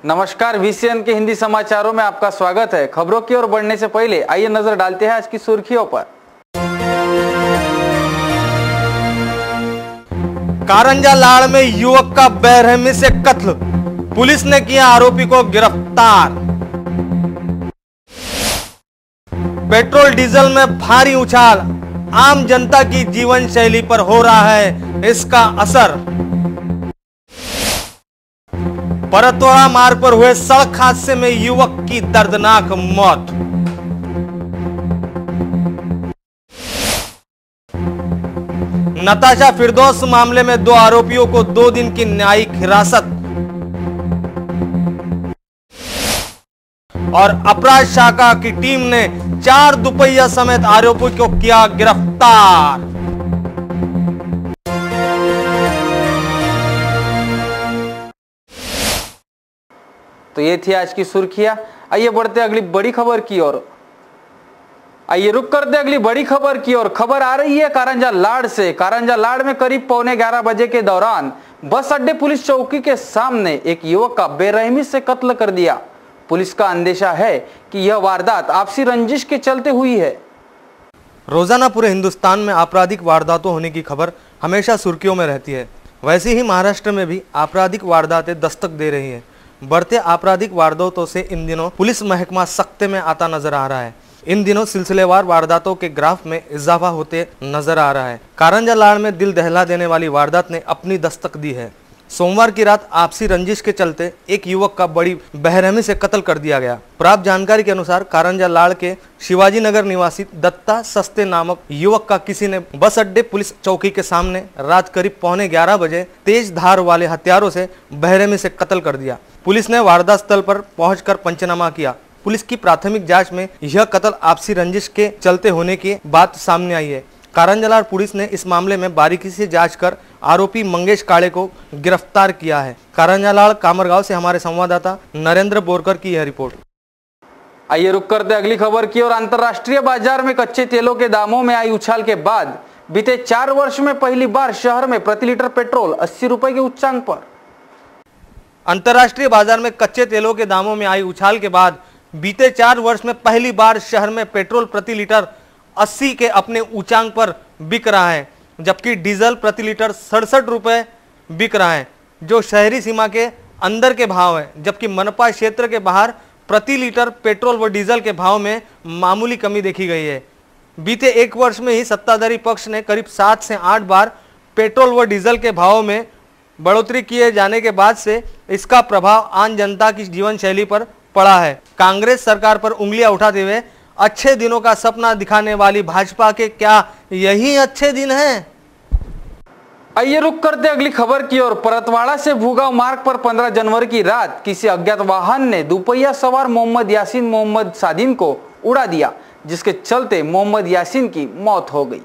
नमस्कार, VCN के हिंदी समाचारों में आपका स्वागत है। खबरों की ओर बढ़ने से पहले आइए नजर डालते हैं आज की सुर्खियों पर। कारंजा लाड़ में युवक का बेरहमी से कत्ल, पुलिस ने किया आरोपी को गिरफ्तार। पेट्रोल डीजल में भारी उछाल, आम जनता की जीवन शैली पर हो रहा है इसका असर। परतवाड़ा मार्ग पर हुए सड़क हादसे में युवक की दर्दनाक मौत। नताशा फिरदौस मामले में 2 आरोपियों को 2 दिन की न्यायिक हिरासत। और अपराध शाखा की टीम ने 4 दुपहिया समेत आरोपियों को किया गिरफ्तार। तो ये थी आज की सुर्खियां। आइए बढ़ते अगली बड़ी खबर की ओर। आइए रुक करते अगली बड़ी खबर की ओर। खबर आ रही है कारंजा लाड़ से। कारंजा लाड़ में करीब 11:15 बजे के दौरान बस अड्डे पुलिस चौकी के सामने एक युवक का बेरहमी से कत्ल कर दिया। पुलिस का अंदेशा है कि यह वारदात आपसी रंजिश के चलते हुई है। रोजाना पूरे हिंदुस्तान में आपराधिक वारदातों होने की खबर हमेशा सुर्खियों में रहती है। वैसे ही महाराष्ट्र में भी आपराधिक वारदातें दस्तक दे रही हैं। बढ़ते आपराधिक वारदातों से इन दिनों पुलिस महकमा सख्ते में आता नजर आ रहा है। इन दिनों सिलसिलेवार वारदातों के ग्राफ में इजाफा होते नजर आ रहा है। कारंजा लाड़ में दिल दहला देने वाली वारदात ने अपनी दस्तक दी है। सोमवार की रात आपसी रंजिश के चलते एक युवक का बड़ी बेरहमी से कत्ल कर दिया गया। प्राप्त जानकारी के अनुसार कारंजा लाड़ के शिवाजी नगर निवासी दत्ता सस्ते नामक युवक का किसी ने बस अड्डे पुलिस चौकी के सामने रात करीब 11:15 बजे तेज धार वाले हथियारों से बेरहमी से कत्ल कर दिया। पुलिस ने वारदात स्थल पर पहुंचकर पंचनामा किया। पुलिस की प्राथमिक जांच में यह कत्ल आपसी रंजिश के चलते होने की बात सामने आई है। कारंजा लाड़ पुलिस ने इस मामले में बारीकी से जांच कर आरोपी मंगेश काड़े को गिरफ्तार किया है। कारंजा लाड़ कामरगांव से हमारे संवाददाता नरेंद्र बोरकर की यह रिपोर्ट। आइए रुक करते अगली खबर की ओर। अंतर्राष्ट्रीय बाजार में कच्चे तेलों के दामों में आई उछाल के बाद बीते 4 वर्ष में पहली बार शहर में प्रति लीटर पेट्रोल 80 रुपए के उच्चांक पर। अंतर्राष्ट्रीय बाजार में कच्चे तेलों के दामों में आई उछाल के बाद बीते 4 वर्ष में पहली बार शहर में पेट्रोल प्रति लीटर 80 के अपने उच्चांक पर बिक रहा है, जबकि डीजल प्रति लीटर 67 रुपए बिक रहा है, जो शहरी सीमा के अंदर के भाव है। जबकि मनपा क्षेत्र के बाहर प्रति लीटर पेट्रोल व डीजल के भाव में मामूली कमी देखी गई है। बीते 1 वर्ष में ही सत्ताधारी पक्ष ने करीब 7 से 8 बार पेट्रोल व डीजल के भाव में बढ़ोतरी किए जाने के बाद से इसका प्रभाव आम जनता की जीवन शैली पर पड़ा है। कांग्रेस सरकार पर उंगलियां उठाते हुए अच्छे दिनों का सपना दिखाने वाली भाजपा के क्या यही अच्छे दिन हैं? आइए रुक करते अगली खबर की ओर। परतवाड़ा से भूगांव मार्ग पर 15 जनवरी की रात किसी अज्ञात वाहन ने दुपहिया सवार मोहम्मद यासीन मोहम्मद सादिन को उड़ा दिया, जिसके चलते मोहम्मद यासीन की मौत हो गई।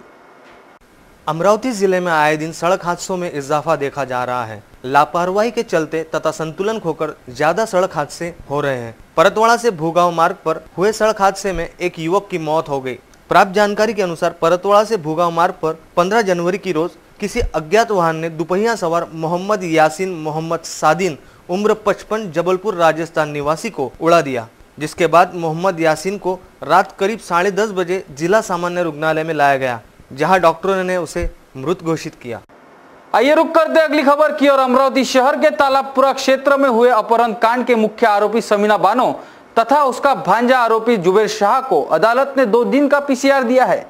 अमरावती जिले में आए दिन सड़क हादसों में इजाफा देखा जा रहा है। लापरवाही के चलते तथा संतुलन खोकर ज्यादा सड़क हादसे हो रहे हैं। परतवाड़ा से भूगांव मार्ग पर हुए सड़क हादसे में एक युवक की मौत हो गई। प्राप्त जानकारी के अनुसार परतवाड़ा से भूगांव मार्ग पर 15 जनवरी की रोज किसी अज्ञात वाहन ने दुपहिया सवार मोहम्मद यासीन मोहम्मद सादिन उम्र 55 जबलपुर राजस्थान निवासी को उड़ा दिया, जिसके बाद मोहम्मद यासीन को रात करीब 10:30 बजे जिला सामान्य रुग्णालय में लाया गया, जहां डॉक्टरों ने उसे मृत घोषित किया। आइए रुक करते अगली खबर की ओर। अमरावती शहर के तालाबपुरा क्षेत्र में हुए अपहरण कांड के मुख्य आरोपी समीना बानो तथा उसका भांजा आरोपी जुबेर शाह को अदालत ने 2 दिन का PCR दिया है।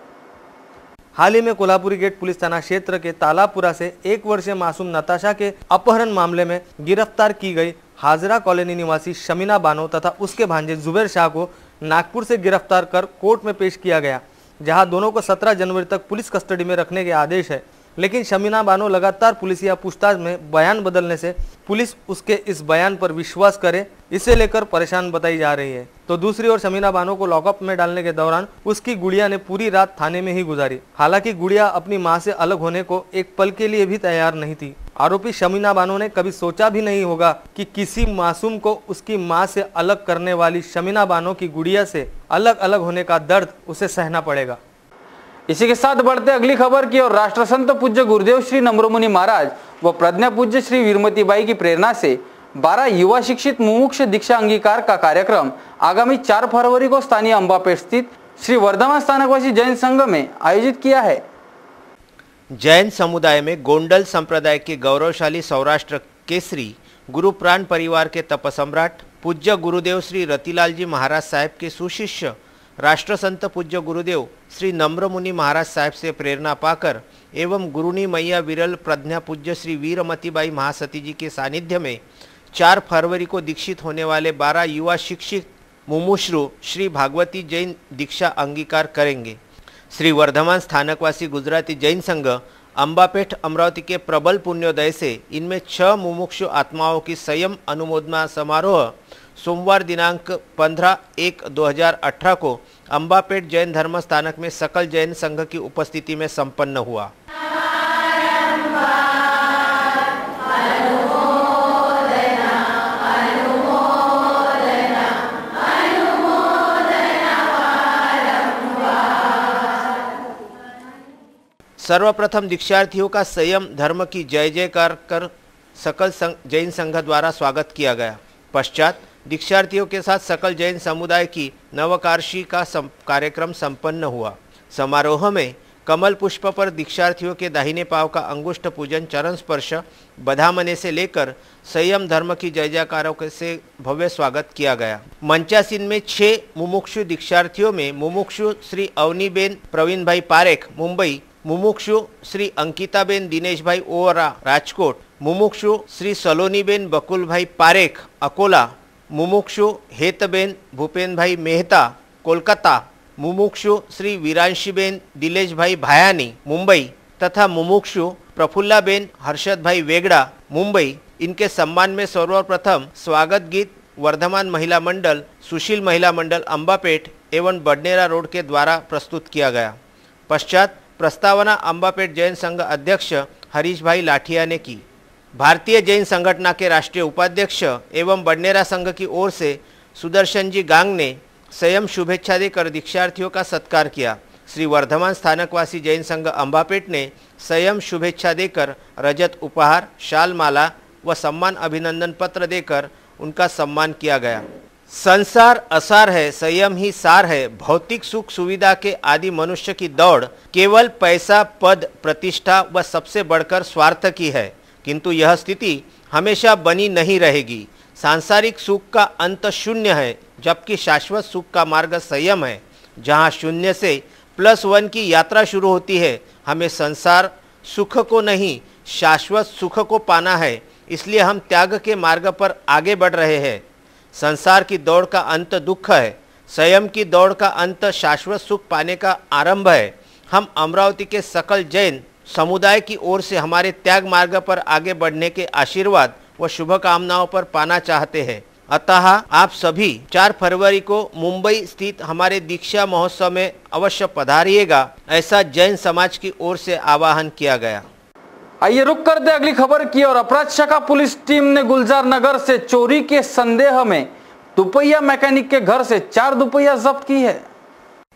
हाल ही में कोल्हापुरी गेट पुलिस थाना क्षेत्र के तालाबपुरा से 1 वर्षीय मासूम नताशा के अपहरण मामले में गिरफ्तार की गई हाजरा कॉलोनी निवासी शमीना बानो तथा उसके भांजे जुबेर शाह को नागपुर से गिरफ्तार कर कोर्ट में पेश किया गया, जहां दोनों को 17 जनवरी तक पुलिस कस्टडी में रखने के आदेश है। लेकिन शमीना बानो लगातार पुलिसिया पूछताछ में बयान बदलने से पुलिस उसके इस बयान पर विश्वास करे, इसे लेकर परेशान बताई जा रही है। तो दूसरी ओर शमीना बानो को लॉकअप में डालने के दौरान उसकी गुड़िया ने पूरी रात थाने में ही गुजारी। हालांकि गुड़िया अपनी मां से अलग होने को एक पल के लिए भी तैयार नहीं थी। आरोपी शमीना बानो ने कभी सोचा भी नहीं होगा कि किसी मासूम को उसकी मां से अलग करने वाली शमीना बानो की गुड़िया से अलग अलग होने का दर्द उसे सहना पड़ेगा। इसी के साथ बढ़ते अगली खबर की ओर। राष्ट्रसंत पूज्य गुरुदेव श्री नम्रमुनि महाराज व प्रज्ञा पूज्य श्री वीरमती बाई की प्रेरणा से 12 युवा शिक्षित मुमुक्ष दीक्षा अंगीकार का कार्यक्रम आगामी 4 फरवरी को स्थानीय अंबापेट स्थित श्री वर्धमान स्थानकवासी जैन संघ में आयोजित किया है। जैन समुदाय में गोंडल संप्रदाय के गौरवशाली सौराष्ट्र केसरी गुरु प्राण परिवार के तपसम्राट पूज्य गुरुदेव श्री रतिलाल जी महाराज साहेब के सुशिष्य राष्ट्रसंत पूज्य गुरुदेव श्री नम्र मुनि महाराज साहेब से प्रेरणा पाकर एवं गुरुनी मैया विरल प्रज्ञा पूज्य श्री वीरमतीबाई महासती जी के सानिध्य में 4 फरवरी को दीक्षित होने वाले 12 युवा शिक्षित मुमुश्रु श्री भागवती जैन दीक्षा अंगीकार करेंगे। श्री वर्धमान स्थानकवासी गुजराती जैन संघ अंबापेट अमरावती के प्रबल पुण्योदय से इनमें 6 मुमुक्षु आत्माओं की संयम अनुमोदना समारोह सोमवार दिनांक 15/1/2018 को अंबापेट जैन धर्म स्थानक में सकल जैन संघ की उपस्थिति में संपन्न हुआ। सर्वप्रथम दीक्षार्थियों का संयम धर्म की जय जयकार कर सकल जैन संघ द्वारा स्वागत किया गया। पश्चात दीक्षार्थियों के साथ सकल जैन समुदाय की नवकार्षी का कार्यक्रम संपन्न हुआ। समारोह में कमल पुष्प पर दीक्षार्थियों के दाहिने पांव का अंगुष्ठ पूजन, चरण स्पर्श, बधामने से लेकर संयम धर्म की जय जयकारों से भव्य स्वागत किया गया। मंचासीन में 6 मुमुक्षु दीक्षार्थियों में मुमुक्षु श्री अवनीबेन प्रवीण भाई पारेख मुंबई, मुमुक्षु श्री अंकिताबेन दिनेश भाई ओवरा राजकोट, मुमुक्षु श्री सलोनीबेन बकुल भाई पारेख अकोला, मुमुक्षु हेतबेन भूपेन भाई मेहता कोलकाता, मुमुक्षु श्री वीरांशीबेन दिलेश भाई भायानी मुंबई तथा मुमुक्षु प्रफुल्लाबेन हर्षद भाई वेगड़ा मुंबई। इनके सम्मान में सर्वप्रथम स्वागत गीत वर्धमान महिला मंडल, सुशील महिला मंडल अंबापेट एवं बडनेरा रोड के द्वारा प्रस्तुत किया गया। पश्चात प्रस्तावना अंबापेट जैन संघ अध्यक्ष हरीश भाई लाठिया ने की। भारतीय जैन संगठन के राष्ट्रीय उपाध्यक्ष एवं बडनेरा संघ की ओर से सुदर्शन जी गांग ने संयम शुभेच्छा देकर दीक्षार्थियों का सत्कार किया। श्री वर्धमान स्थानकवासी जैन संघ अंबापेट ने संयम शुभेच्छा देकर रजत उपहार, शाल माला व सम्मान अभिनंदन पत्र देकर उनका सम्मान किया गया। संसार असार है, संयम ही सार है। भौतिक सुख सुविधा के आदि मनुष्य की दौड़ केवल पैसा, पद, प्रतिष्ठा व सबसे बढ़कर स्वार्थ की है, किंतु यह स्थिति हमेशा बनी नहीं रहेगी। सांसारिक सुख का अंत शून्य है, जबकि शाश्वत सुख का मार्ग संयम है। जहाँ शून्य से +1 की यात्रा शुरू होती है। हमें संसार सुख को नहीं, शाश्वत सुख को पाना है, इसलिए हम त्याग के मार्ग पर आगे बढ़ रहे हैं। संसार की दौड़ का अंत दुख है, संयम की दौड़ का अंत शाश्वत सुख पाने का आरंभ है। हम अमरावती के सकल जैन समुदाय की ओर से हमारे त्याग मार्ग पर आगे बढ़ने के आशीर्वाद व शुभकामनाओं पर पाना चाहते हैं। अतः आप सभी 4 फरवरी को मुंबई स्थित हमारे दीक्षा महोत्सव में अवश्य पधारिएगा, ऐसा जैन समाज की ओर से आह्वान किया गया। आइए रुक करते अगली खबर की और अपराध शाखा पुलिस टीम ने गुलजार नगर से चोरी के संदेह में दुपहिया मैकेनिक के घर से 4 दुपहिया जब्त की है।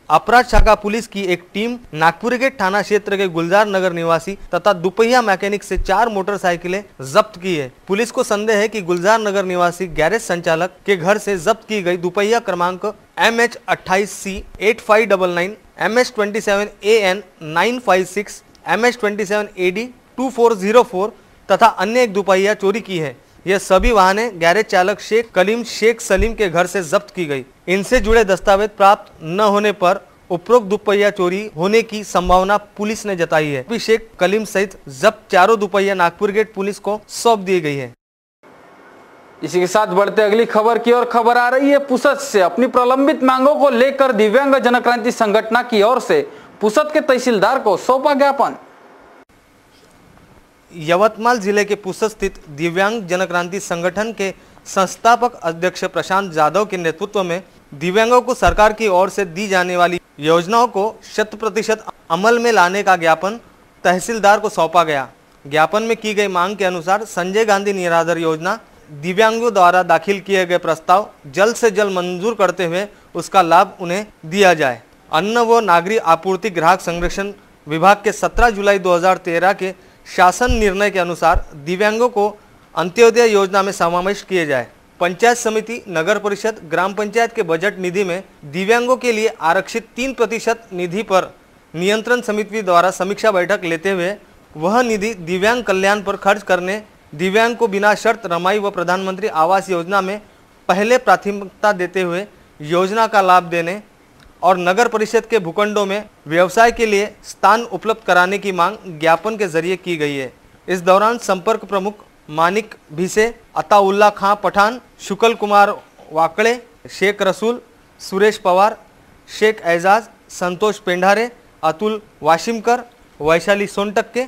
अपराध शाखा पुलिस की एक टीम नागपुर के थाना क्षेत्र के गुलजार नगर निवासी तथा दुपहिया मैकेनिक से 4 मोटरसाइकिलें जब्त की है। पुलिस को संदेह है कि गुलजार नगर निवासी गैरेज संचालक के घर से जब्त की गई दुपहिया क्रमांक MH28C 8599, MH27AN 956, MH27AD 2404 तथा अन्य एक दुपहिया चोरी की है। यह सभी वाहनें गैरेज चालक शेख कलीम शेख सलीम के घर से जब्त की गई। इनसे जुड़े दस्तावेज प्राप्त न होने पर उपरोक्त दुपहिया चोरी होने की संभावना पुलिस ने जताई है। शेख कलीम सहित जब्त 4 दुपहिया नागपुर गेट पुलिस को सौंप दी गई है। इसी के साथ बढ़ते अगली खबर की ओर। खबर आ रही है पुसद से। अपनी प्रलंबित मांगों को लेकर दिव्यांग जनक्रांति संगठन की ओर से पुसद के तहसीलदार को सौंपा ज्ञापन। यवतमाल जिले के पुसद स्थित दिव्यांग जनक्रांति संगठन के संस्थापक अध्यक्ष प्रशांत जाधव के नेतृत्व में दिव्यांगों को सरकार की ओर से दी जाने वाली योजनाओं को 100% अमल में लाने का ज्ञापन तहसीलदार को सौंपा गया। ज्ञापन में की गई मांग के अनुसार संजय गांधी निराधार योजना, दिव्यांगों द्वारा दाखिल किए गए प्रस्ताव जल्द से जल्द मंजूर करते हुए उसका लाभ उन्हें दिया जाए। अन्न व नागरिक आपूर्ति ग्राहक संरक्षण विभाग के 17 जुलाई 2013 के शासन निर्णय के अनुसार दिव्यांगों को अंत्योदय योजना में समावेश किए जाए। पंचायत समिति, नगर परिषद, ग्राम पंचायत के बजट निधि में दिव्यांगों के लिए आरक्षित 3% निधि पर नियंत्रण समिति द्वारा समीक्षा बैठक लेते हुए वह निधि दिव्यांग कल्याण पर खर्च करने, दिव्यांग को बिना शर्त रमाई व प्रधानमंत्री आवास योजना में पहले प्राथमिकता देते हुए योजना का लाभ देने और नगर परिषद के भूखंडों में व्यवसाय के लिए स्थान उपलब्ध कराने की मांग ज्ञापन के जरिए की गई है। इस दौरान संपर्क प्रमुख मानिक भिसे, अताउल्ला खां पठान, शुक्ल कुमार वाकड़े, शेख रसूल, सुरेश पवार, शेख एजाज, संतोष पेंढारे, अतुल वाशिमकर, वैशाली सोनटक्के,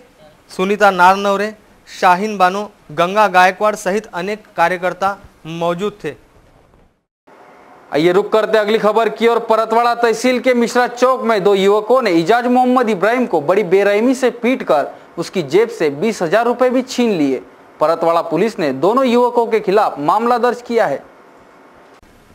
सुनीता नारनवरे, शाहीन बानो, गंगा गायकवाड़ सहित अनेक कार्यकर्ता मौजूद थे। आइए रुक करते अगली खबर की और परतवाड़ा तहसील के मिश्रा चौक में 2 युवकों ने इजाज मोहम्मद इब्राहिम को बड़ी बेरहमी से पीटकर उसकी जेब से 20,000 रुपए भी छीन लिए। परतवाड़ा पुलिस ने दोनों युवकों के खिलाफ मामला दर्ज किया है।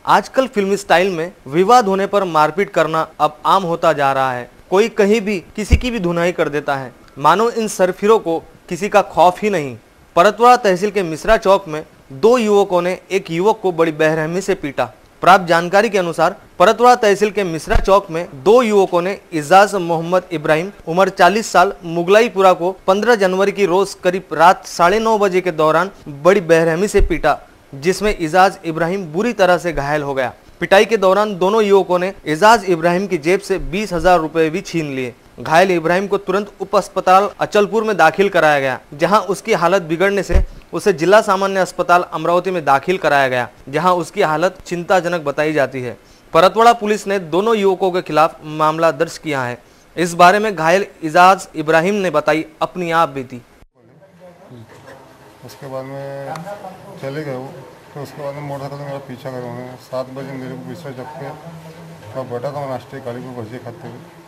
आजकल फिल्मी स्टाइल में विवाद होने पर मारपीट करना अब आम होता जा रहा है। कोई कहीं भी किसी की भी धुनाई कर देता है, मानो इन सरफिरों को किसी का खौफ ही नहीं। परतवाड़ा तहसील के मिश्रा चौक में 2 युवकों ने एक युवक को बड़ी बेरहमी से पीटा। प्राप्त जानकारी के अनुसार परतवाड़ा तहसील के मिश्रा चौक में 2 युवकों ने इजाज मोहम्मद इब्राहिम उम्र 40 साल मुगलाईपुरा को 15 जनवरी की रोज करीब रात 9:30 बजे के दौरान बड़ी बेरहमी से पीटा, जिसमें इजाज इब्राहिम बुरी तरह से घायल हो गया। पिटाई के दौरान दोनों युवकों ने इजाज इब्राहिम की जेब से 20,000 रुपए भी छीन लिए। घायल इब्राहिम को तुरंत उप अस्पताल अचलपुर में दाखिल कराया गया, जहां उसकी हालत बिगड़ने से उसे जिला सामान्य अस्पताल अमरावती में दाखिल कराया गया, जहां उसकी हालत चिंताजनक बताई जाती है। परतवाड़ा पुलिस ने दोनों युवकों के खिलाफ मामला दर्ज किया है। इस बारे में घायल इजाज इब्राहिम ने बताई अपनी आप बीती। उसके बाद में चले गए वो, तो उसके बाद में मोटरसाइकिल मेरा पीछा करे उन्होंने। 7 बजे मेरे को मिश्रा चौक पे मैं बैठा था, नाश्ते की गाड़ी पे भजिए खाते हुए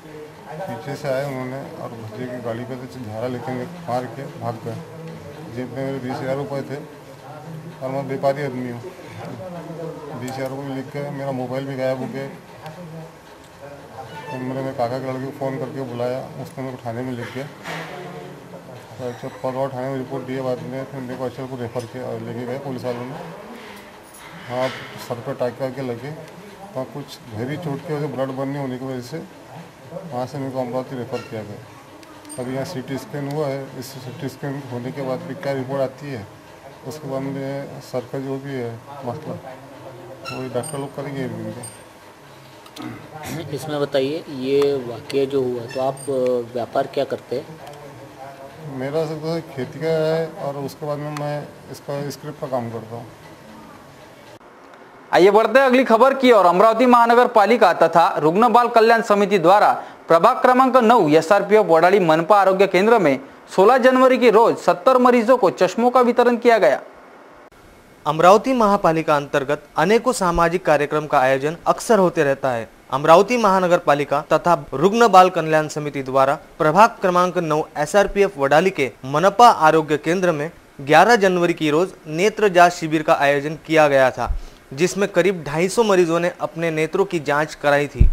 पीछे से आए उन्होंने और भजिए की गाड़ी पे से झाड़ा लेके मार के भाग गए। जेब में मेरे 20,000 रुपये थे और मैं व्यापारी आदमी हूँ। 20,000 रुपये लिख के मेरा मोबाइल भी गायब हो गया। तो मेरे काका के लड़के को फ़ोन करके बुलाया, उसने मेरे को थाने में लिख गया। तो परतवाड़ा थाने में रिपोर्ट दिए, बाद में फिर मेरे को अचल को रेफर किया और लेके गए पुलिस वालों ने। हाँ, सर पर टाँके वाके लगे, वहाँ कुछ गहरी चोट की वजह से ब्लड बर्निंग होने की वजह से वहाँ से मेरे को अमरावती रेफर किया गया। अभी यहाँ CT स्कैन हुआ है। इस CT स्कैन होने के बाद भी क्या रिपोर्ट आती है, उसके बाद में सर का जो भी है मसला वही डॉक्टर लोग करेंगे। इसमें बताइए, ये वाकया जो हुआ, तो आप व्यापार क्या करते हैं? मेरा सब खेती का है और उसके बाद में मैं इसका स्क्रिप्ट का काम करता हूँ। आइए बढ़ते हैं अगली खबर की और अमरावती महानगर पालिका तथा रुग्ण बाल कल्याण समिति द्वारा प्रभाग क्रमांक 9 SRPF वडाली मनपा आरोग्य केंद्र में 16 जनवरी की रोज 70 मरीजों को चश्मों का वितरण किया गया। अमरावती महापालिका अंतर्गत अनेकों सामाजिक कार्यक्रम का आयोजन अक्सर होते रहता है। अमरावती महानगर पालिका तथा रुग्ण बाल कल्याण समिति द्वारा प्रभाग क्रमांक 9 SRPF वडाली के मनपा आरोग्य केंद्र में 11 जनवरी की रोज नेत्र जांच शिविर का आयोजन किया गया था, जिसमें करीब 250 मरीजों ने अपने नेत्रों की जांच कराई थी,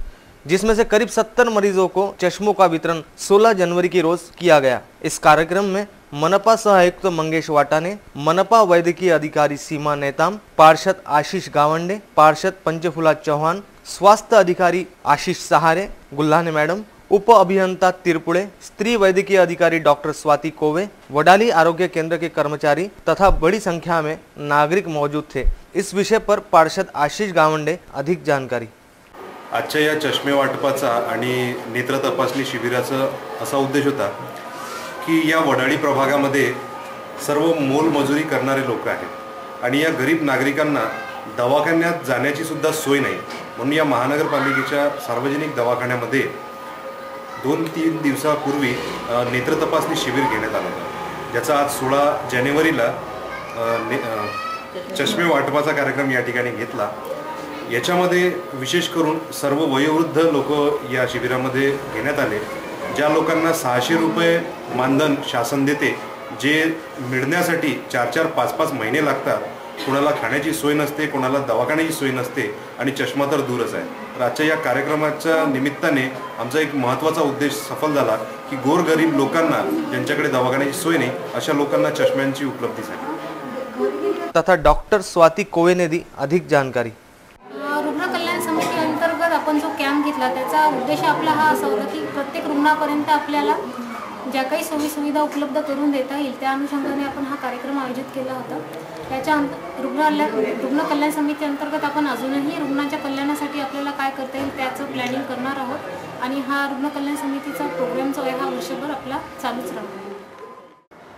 जिसमें से करीब 70 मरीजों को चश्मों का वितरण 16 जनवरी की रोज किया गया। इस कार्यक्रम में मनपा सह आयुक्त मंगेश वाटाने, मनपा वैद्यकीय अधिकारी सीमा नेताम, पार्षद आशीष गावंडे, पार्षद पंचफुला चौहान, स्वास्थ्य अधिकारी आशीष सहारे, गुल्हाने मैडम, उप अभियंता तिरपुड़े, स्त्री वैद्यकीय अधिकारी डॉक्टर स्वाति कोवे, वडाली आरोग्य केंद्र के कर्मचारी तथा बड़ी संख्या में नागरिक मौजूद थे। इस विषय पर पार्षद आशीष गावंडे अधिक जानकारी। आजच्या या चष्मे वाटपाचा आणि नेत्र तपासणी शिबिराचा असा उद्देश होता की या वडाळी प्रभागामध्ये सर्व मोलमजुरी करणारे लोक आहेत आणि या गरीब नागरिकांना दवाखान्यात जाण्याची सुद्धा सोय नाही, म्हणून या महानगरपालिकेच्या सार्वजनिक दवाखान्यामध्ये 2-3 दिवसापूर्वी नेत्र तपासणी शिबिर घेण्यात आलं होतं, ज्याचा आज 16 जानेवारीला चष्मे वाटपाचा कार्यक्रम या ठिकाणी घेतला। याच्यामध्ये विशेष करून सर्व वयोवृद्ध लोक या शिबिरामध्ये घेण्यात आले। ज्या लोकांना 600 रुपये मानधन शासन देते, जे मिळण्यासाठी 4-4, 5-5 महिने लागतात, कोणाला खाण्याची सोय नसते, कोणाला दवाखान्याची सोय नसते आणि चष्मा तर दूरच आहे। तर आजच्या या कार्यक्रमाच्या निमित्ताने आमचा एक महत्त्वाचा उद्देश सफल झाला की गोरगरीब लोकांना ज्यांच्याकडे दवाखान्याची सोय नाही अशा लोकांना चष्म्यांची उपलब्धी झाली। तथा डॉक्टर स्वाति कोवे ने दी अधिक जानकारी। रुग्ण कल्याण समिती अंतर्गत आपण जो कॅम्प घेतला त्याचा उद्देश आपला हा असा होता की प्रत्येक रुग्णापर्यंत आपल्याला ज्या काही सोयी सुविधा उपलब्ध करून देता येईल त्या अनुषंगाने आपण हा कार्यक्रम आयोजित केला होता। त्याच्या रुग्ण कल्याण समिती अंतर्गत आपण अजूनही रुग्णाच्या कल्याणासाठी आपल्याला काय करता येईल त्याचं प्लॅनिंग करणार आहोत आणि हा रुग्ण कल्याण समितीचा प्रोग्राम जो आहे हा वर्षभर आपला चालूच राहणार।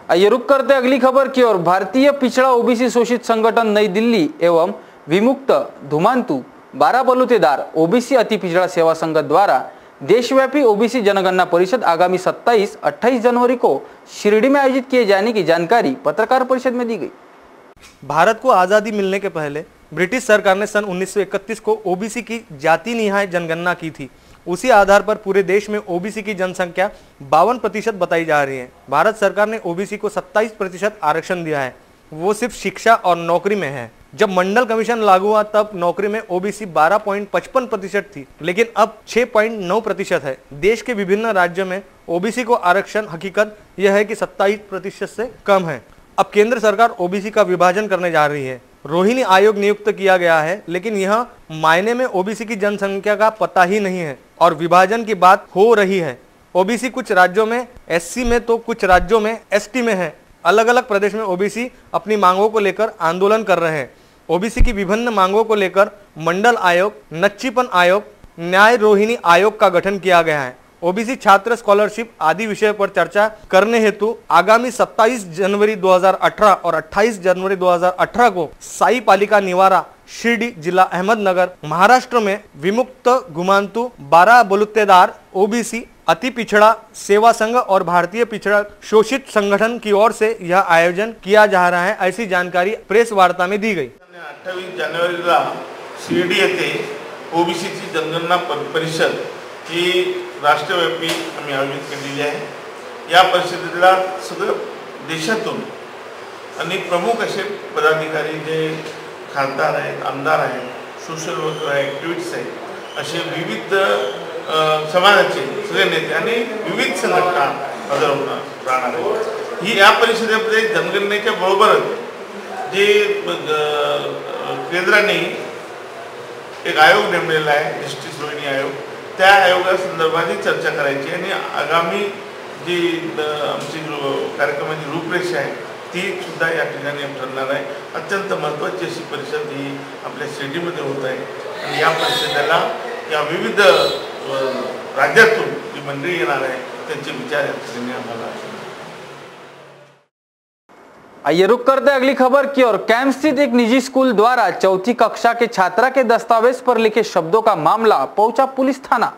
आइए रुक करते अगली खबर की ओर। भारतीय पिछड़ा ओबीसी शोषित संगठन नई दिल्ली एवं विमुक्त धुमांतु 12 बलुतेदार ओबीसी अति पिछड़ा सेवा संघ द्वारा देशव्यापी ओबीसी जनगणना परिषद आगामी 27-28 जनवरी को शिरडी में आयोजित किए जाने की जानकारी पत्रकार परिषद में दी गई। भारत को आज़ादी मिलने के पहले ब्रिटिश सरकार ने सन 1931 को ओबीसी की जाति निहाय जनगणना की थी। उसी आधार पर पूरे देश में ओबीसी की जनसंख्या 52% बताई जा रही है। भारत सरकार ने ओबीसी को 27% आरक्षण दिया है, वो सिर्फ शिक्षा और नौकरी में है। जब मंडल कमीशन लागू हुआ तब नौकरी में ओबीसी 12.55% थी, लेकिन अब 6.9% है। देश के विभिन्न राज्यों में ओबीसी को आरक्षण हकीकत यह है कि 27% से कम है। अब केंद्र सरकार ओबीसी का विभाजन करने जा रही है। रोहिणी आयोग नियुक्त किया गया है, लेकिन यह मायने में ओबीसी की जनसंख्या का पता ही नहीं है और विभाजन की बात हो रही है। ओबीसी कुछ राज्यों में एससी में तो कुछ राज्यों में एसटी में है। अलग अलग प्रदेश में ओबीसी अपनी मांगों को लेकर आंदोलन कर रहे हैं। ओबीसी की विभिन्न मांगों को लेकर मंडल आयोग, नच्छीपन आयोग, न्याय रोहिणी आयोग का गठन किया गया है। ओबीसी छात्र स्कॉलरशिप आदि विषय पर चर्चा करने हेतु आगामी 27 जनवरी 2018 और 28 जनवरी 2018 को साई पालिका निवारा शिरडी जिला अहमदनगर महाराष्ट्र में विमुक्त घुमांतु 12 बलुतेदार ओबीसी अति पिछड़ा सेवा संघ और भारतीय पिछड़ा शोषित संगठन की ओर से यह आयोजन किया जा रहा है, ऐसी जानकारी प्रेस वार्ता में दी गई। 28 जानेवारीला शिर्डी येथे ओबीसीची जनगणना परिषद ही राष्ट्रव्यापी आम्ही आयोजित केलेली आहे। या परिषदेला सगळं देशातून आणि प्रमुख असे पदाधिकारी जे खासदार आहेत, आमदार आहेत, सोशल वर्कर आहेत, ॲक्टिव्हिस्ट आहेत, असे विविध समाजाचे सगळे नेते आणि विविध संघटना हजर राहणार आहेत। ही या परिषदेमध्ये जनगणनेच्या बरोबरच जे केंद्राने एक आयोग नेमलेला आहे, जस्टिस रोहिणी आयोग, त्या आयोगासंदर्भात चर्चा करायची आणि आगामी जी आमची कार्यक्रमाची रूपरेषा आहे ती सुद्धा या ठिकाणी ठरणार आहे। अत्यंत महत्त्वाची अशी परिषद ही आपल्या शिर्डीमध्ये होत आहे आणि या परिषदेला या विविध राज्यातून जी मंडळी येणार आहे त्यांचे विचार या ठिकाणी आम्हाला। आइए रुक करते अगली खबर की ओर। कैंप स्थित एक निजी स्कूल द्वारा चौथी कक्षा के छात्रा के दस्तावेज पर लिखे शब्दों का मामला पहुंचा पुलिस थाना।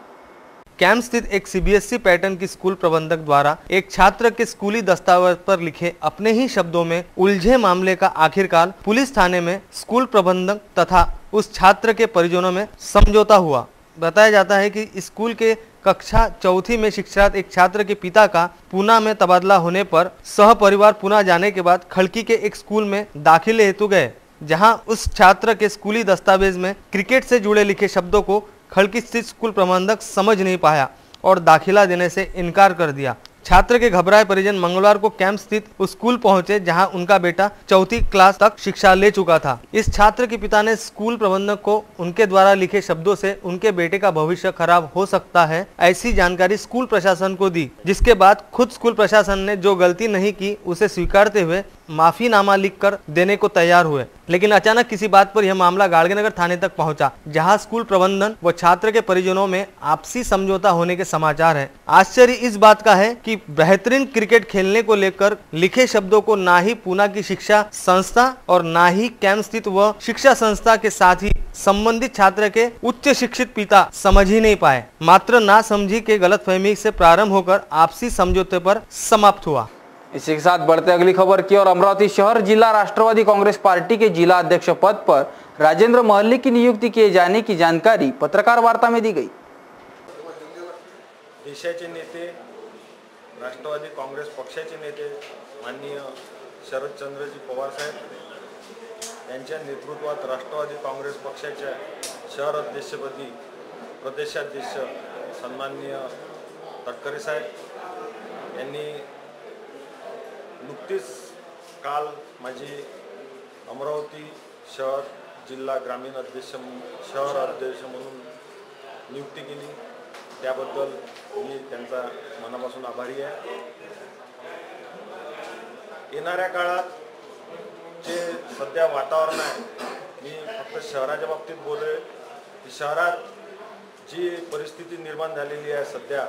कैंप स्थित एक सीबीएसई पैटर्न की स्कूल प्रबंधक द्वारा एक छात्र के स्कूली दस्तावेज पर लिखे अपने ही शब्दों में उलझे मामले का आखिरकार पुलिस थाने में स्कूल प्रबंधक तथा उस छात्र के परिजनों में समझौता हुआ। बताया जाता है कि स्कूल के कक्षा चौथी में शिक्षारत एक छात्र के पिता का पूना में तबादला होने पर सह परिवार पूना जाने के बाद खड़की के एक स्कूल में दाखिले हेतु गए, जहां उस छात्र के स्कूली दस्तावेज में क्रिकेट से जुड़े लिखे शब्दों को खड़की स्थित स्कूल प्रबंधक समझ नहीं पाया और दाखिला देने से इनकार कर दिया। छात्र के घबराए परिजन मंगलवार को कैंप स्थित उस स्कूल पहुंचे जहां उनका बेटा चौथी क्लास तक शिक्षा ले चुका था। इस छात्र के पिता ने स्कूल प्रबंधक को उनके द्वारा लिखे शब्दों से उनके बेटे का भविष्य खराब हो सकता है, ऐसी जानकारी स्कूल प्रशासन को दी, जिसके बाद खुद स्कूल प्रशासन ने जो गलती नहीं की उसे स्वीकारते हुए माफीनामा लिखकर देने को तैयार हुए। लेकिन अचानक किसी बात पर यह मामला गाड़गेनगर थाने तक पहुंचा, जहां स्कूल प्रबंधन व छात्र के परिजनों में आपसी समझौता होने के समाचार हैं। आश्चर्य इस बात का है कि बेहतरीन क्रिकेट खेलने को लेकर लिखे शब्दों को ना ही पूना की शिक्षा संस्था और ना ही कैंप स्थित व शिक्षा संस्था के साथ ही संबंधित छात्र के उच्च शिक्षित पिता समझ ही नहीं पाए। मात्र ना समझी के गलतफहमी से प्रारंभ होकर आपसी समझौते पर समाप्त हुआ। इसी के साथ बढ़ते अगली खबर की ओर। अमरावती शहर जिला राष्ट्रवादी कांग्रेस पार्टी के जिला अध्यक्ष पद पर राजेंद्र महल्ली की नियुक्ति किए जाने की जानकारी पत्रकार वार्ता में दी गई। देशाचे नेते, राष्ट्रवादी काँग्रेस पक्षाचे नेते माननीय शरदचंद्रजी पवार साहेब यांच्या नेतृत्वात राष्ट्रवादी काँग्रेस पक्षाच्या शहर अध्यक्षपदी प्रदेशाध्यक्ष सन्माननीय तटकरे साहेब यांनी नुकतीच काल माझी अमरावती शहर जिल्हा ग्रामीण शहर अध्यक्ष म्हणून नियुक्ती केली, त्याबद्दल मी त्यांचा मनापासून आभारी आहे. येणाऱ्या काळात जे सध्या वातावरण आहे, मी फक्त शहराच्या बाबतीत बोलेल की शहरात जी परिस्थिती निर्माण झालेली आहे सध्या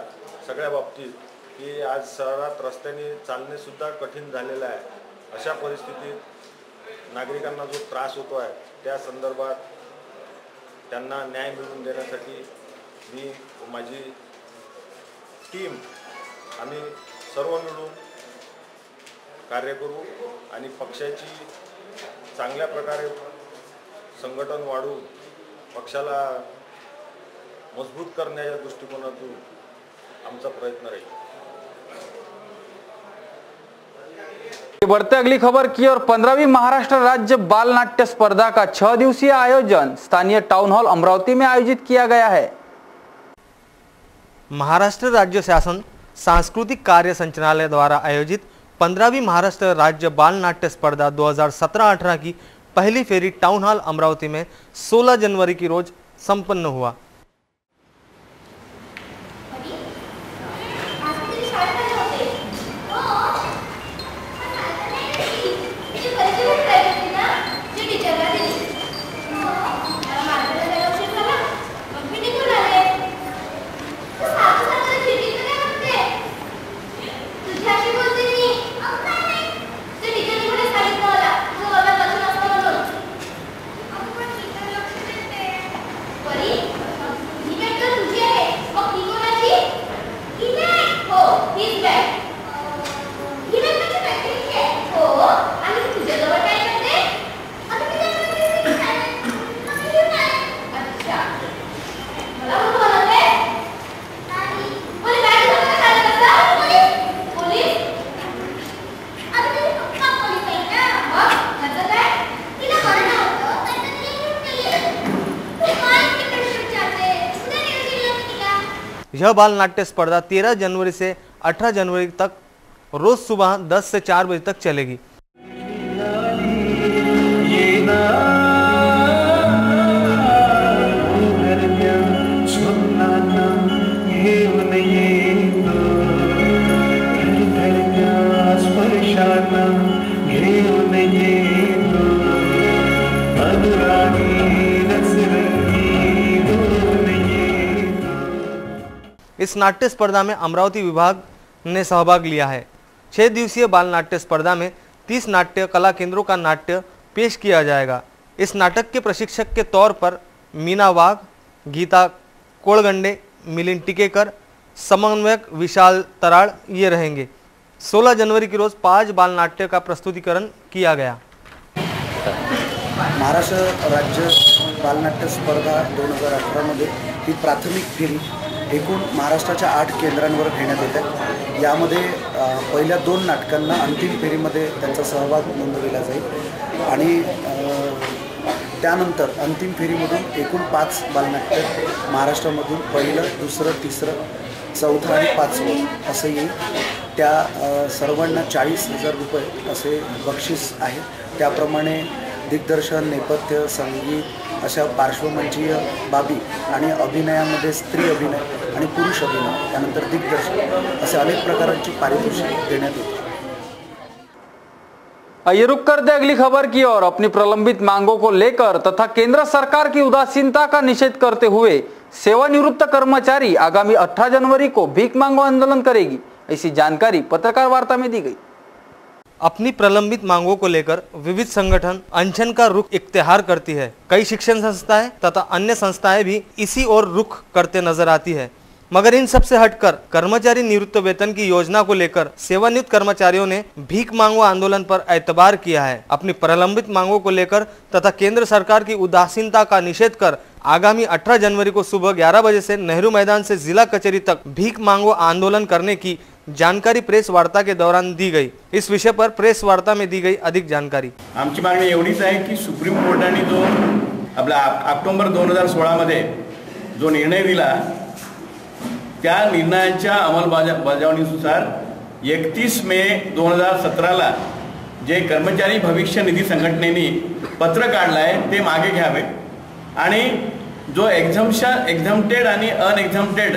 सगळ्या बाबतीत, की आज शहरात रस्त्याने चालणेसुद्धा कठीण झालेलं आहे. अशा परिस्थितीत नागरिकांना जो त्रास होतो आहे त्या संदर्भात त्यांना न्याय मिळवून देण्यासाठी मी माझी टीम आम्ही सर्व मिळून कार्य करू आणि पक्षाची चांगल्या प्रकारे संघटन वाढवून पक्षाला मजबूत करण्याच्या दृष्टिकोनातून आमचा प्रयत्न राहील. बढ़ते अगली खबर की और 15वीं महाराष्ट्र राज्य बाल नाट्य स्पर्धा का 6 दिवसीय आयोजन स्थानीय टाउन हॉल अमरावती में आयोजित किया गया है. महाराष्ट्र राज्य शासन सांस्कृतिक कार्य संचालनालय द्वारा आयोजित 15वीं महाराष्ट्र राज्य बाल नाट्य स्पर्धा 2017-18 की पहली फेरी टाउन हॉल अमरावती में 16 जनवरी की रोज संपन्न हुआ. यह बाल नाट्य स्पर्धा 13 जनवरी से 18 जनवरी तक रोज सुबह 10 से 4 बजे तक चलेगी. इस नाट्य स्पर्धा में अमरावती विभाग ने सहभाग लिया है. 6 दिवसीय बाल नाट्य स्पर्धा में 30 नाट्य कला केंद्रों का नाट्य पेश किया जाएगा. इस नाटक के प्रशिक्षक के तौर पर मीना वाघ, गीता कोळगंडे, मिलिंद टिकेकर, समन्वयक विशाल तराड़ ये रहेंगे. 16 जनवरी की रोज 5 बाल नाट्य का प्रस्तुतिकरण किया गया. महाराष्ट्र राज्य बालनाट्य स्पर्धा 2018 मध्ये ही प्राथमिक फेरी एकूण महाराष्ट्राच्या 8 केंद्रांवर घेण्यात येत आहे. यामध्ये पहिल्या 2 नाटकांना अंतिम फेरीमध्ये त्यांचा सहभाग नोंदविला जाईल आणि त्यानंतर अंतिम फेरीमधून एकूण 5 बालनाट्य महाराष्ट्रामधून पहिलं, दुसरं, तिसरं, चौथं आणि 5वं असं येईल. त्या सर्वांना 40,000 रुपये असे बक्षीस आहे. त्याप्रमाणे दिग्दर्शन, नेपथ्य, संगीत अशा पार्श्वमंचीय बाबी आणि अभिनयामध्ये स्त्री अभिनय आणि पुरुष अभिनय त्यानंतर दिग्दर्शन असे अनेक प्रकारांची पारितोषिक देण्यात येते. आइए रुक कर दे अगली खबर की ओर. अपनी प्रलंबित मांगों को लेकर तथा केंद्र सरकार की उदासीनता का निषेध करते हुए सेवानिवृत्त कर्मचारी आगामी 18 जनवरी को भीख मांगो आंदोलन करेगी, ऐसी जानकारी पत्रकार वार्ता में दी गई. अपनी प्रलंबित मांगों को लेकर विविध संगठन अनशन का रुख इख्तियार करती है. कई शिक्षण संस्थाएं तथा अन्य संस्थाएं भी इसी ओर रुख करते नजर आती है. मगर इन सब से हटकर कर्मचारी निवृत्त वेतन की योजना को लेकर सेवानिवृत्त कर्मचारियों ने भीख मांगो आंदोलन पर एतबार किया है. अपनी प्रलंबित मांगों को लेकर तथा केंद्र सरकार की उदासीनता का निषेध कर आगामी 18 जनवरी को सुबह 11 बजे से नेहरू मैदान से जिला कचहरी तक भीख मांगो आंदोलन करने की जानकारी प्रेस वार्ता के दौरान दी गई. इस विषय पर प्रेस वार्ता में दी गई अधिक जानकारी. आमची मागणी एवढीच आहे की सुप्रीम कोर्टाने जो आपला ऑक्टोबर 2016 मध्ये जो निर्णय दिला त्या निर्णयाच्या अंमलबजावणीनुसार 31 मे 2017 ला जे कर्मचारी भविष्य निधी संघटनेने पत्र काढलं आहे ते मागे घ्यावे आणि जो एक्झम्प्टेड आणि अनएक्झम्प्टेड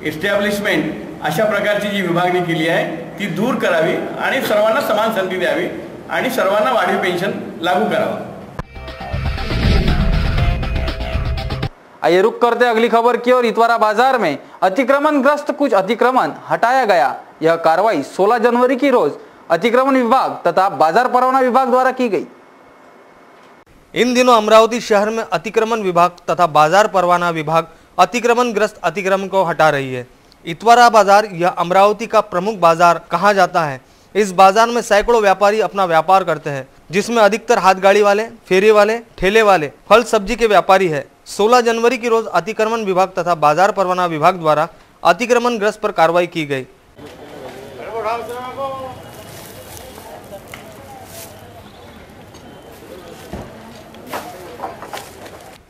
एस्टॅब्लिशमेंट अशा प्रकारची जी विभागणी केली आहे ती दूर करावी आणि सर्वांना समान संधी द्यावी आणि सर्वांना वाढीव पेन्शन लागू करावा। आइए रुक करते अगली खबर की ओर। इतवारा बाजार में अतिक्रमणग्रस्त कुछ अतिक्रमण हटाया गया। यह कार्रवाई 16 जनवरी की रोज अतिक्रमण विभाग तथा बाजार परवाना विभाग द्वारा की गई। इन दिनों अमरावती शहर में अतिक्रमण विभाग तथा बाजार परवाना विभाग अतिक्रमणग्रस्त अतिक्रमण को हटा रही है। इतवारा बाजार यह अमरावती का प्रमुख बाजार कहा जाता है। इस बाजार में सैकड़ों व्यापारी अपना व्यापार करते हैं, जिसमें अधिकतर हाथ गाड़ी वाले, फेरी वाले, ठेले वाले, फल सब्जी के व्यापारी है। 16 जनवरी की रोज अतिक्रमण विभाग तथा बाजार परवाना विभाग द्वारा अतिक्रमणग्रस्त पर कार्रवाई की गई।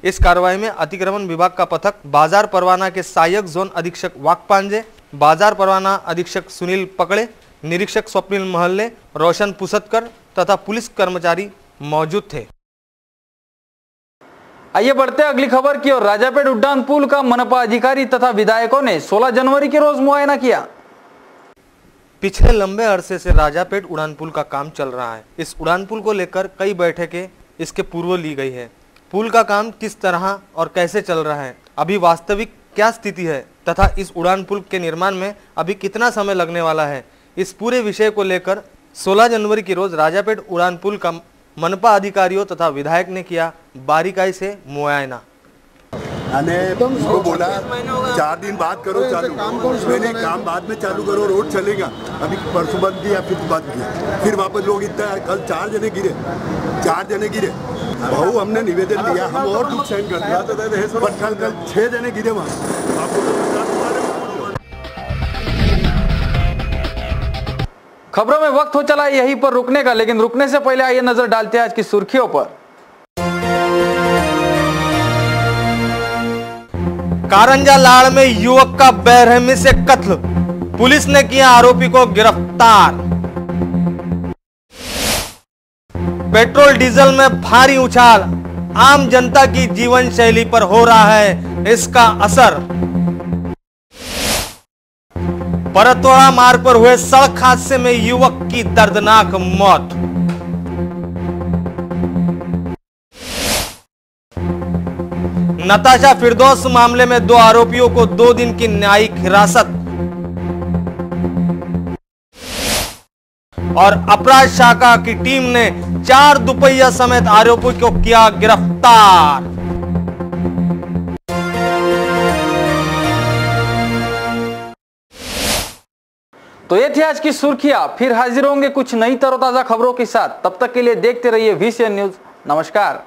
इस कार्रवाई में अतिक्रमण विभाग का पथक बाजार परवाना के सहायक जोन अधीक्षक वाकपांजे, बाजार परवाना अधीक्षक सुनील पकड़े, निरीक्षक स्वप्निल महल्ले, रोशन पुसतकर तथा पुलिस कर्मचारी मौजूद थे। आइए बढ़ते अगली खबर की ओर। राजापेट उड्डान पुल का मनपा अधिकारी तथा विधायकों ने 16 जनवरी के रोज मुआयना किया। पिछले लंबे अरसे से राजापेट उड़ान पुल का काम चल रहा है। इस उड़ान पुल को लेकर कई बैठकें इसके पूर्व ली गई है। पुल का काम किस तरह और कैसे चल रहा है, अभी वास्तविक क्या स्थिति है तथा इस उड़ान पुल के निर्माण में अभी कितना समय लगने वाला है, इस पूरे विषय को लेकर 16 जनवरी की रोज राजापेट उड़ान पुल का मनपा अधिकारियों तथा विधायक ने किया बारीकाई से मुआयना। मैंने उसको बोला 4 दिन बाद करो चालू, मैंने काम बाद में चालू करो, रोड चलेगा। अभी परसों बंद किया, फिर बंद किया, फिर वापस लोग इतना कल 4 जने गिरे। भाऊ हमने निवेदन दिया, हम और दुख सहन करते हैं, पर कल 6 जने गिरे वहाँ। खबरों में वक्त हो चला यहीं पर रुकने का, लेकिन रुकने से पहले आइए नजर डालते हैं आज की सुर्खियों पर। कारंजा लाड़ में युवक का बेरहमी से कत्ल, पुलिस ने किया आरोपी को गिरफ्तार। पेट्रोल डीजल में भारी उछाल, आम जनता की जीवन शैली पर हो रहा है इसका असर। परतवाड़ा मार्ग पर हुए सड़क हादसे में युवक की दर्दनाक मौत। नताशा फिरदौस मामले में 2 आरोपियों को 2 दिन की न्यायिक हिरासत और अपराध शाखा की टीम ने 4 दुपहिया समेत आरोपियों को किया गिरफ्तार। तो ये थी आज की सुर्खियां। फिर हाजिर होंगे कुछ नई तरोताजा खबरों के साथ। तब तक के लिए देखते रहिए VCN न्यूज। नमस्कार।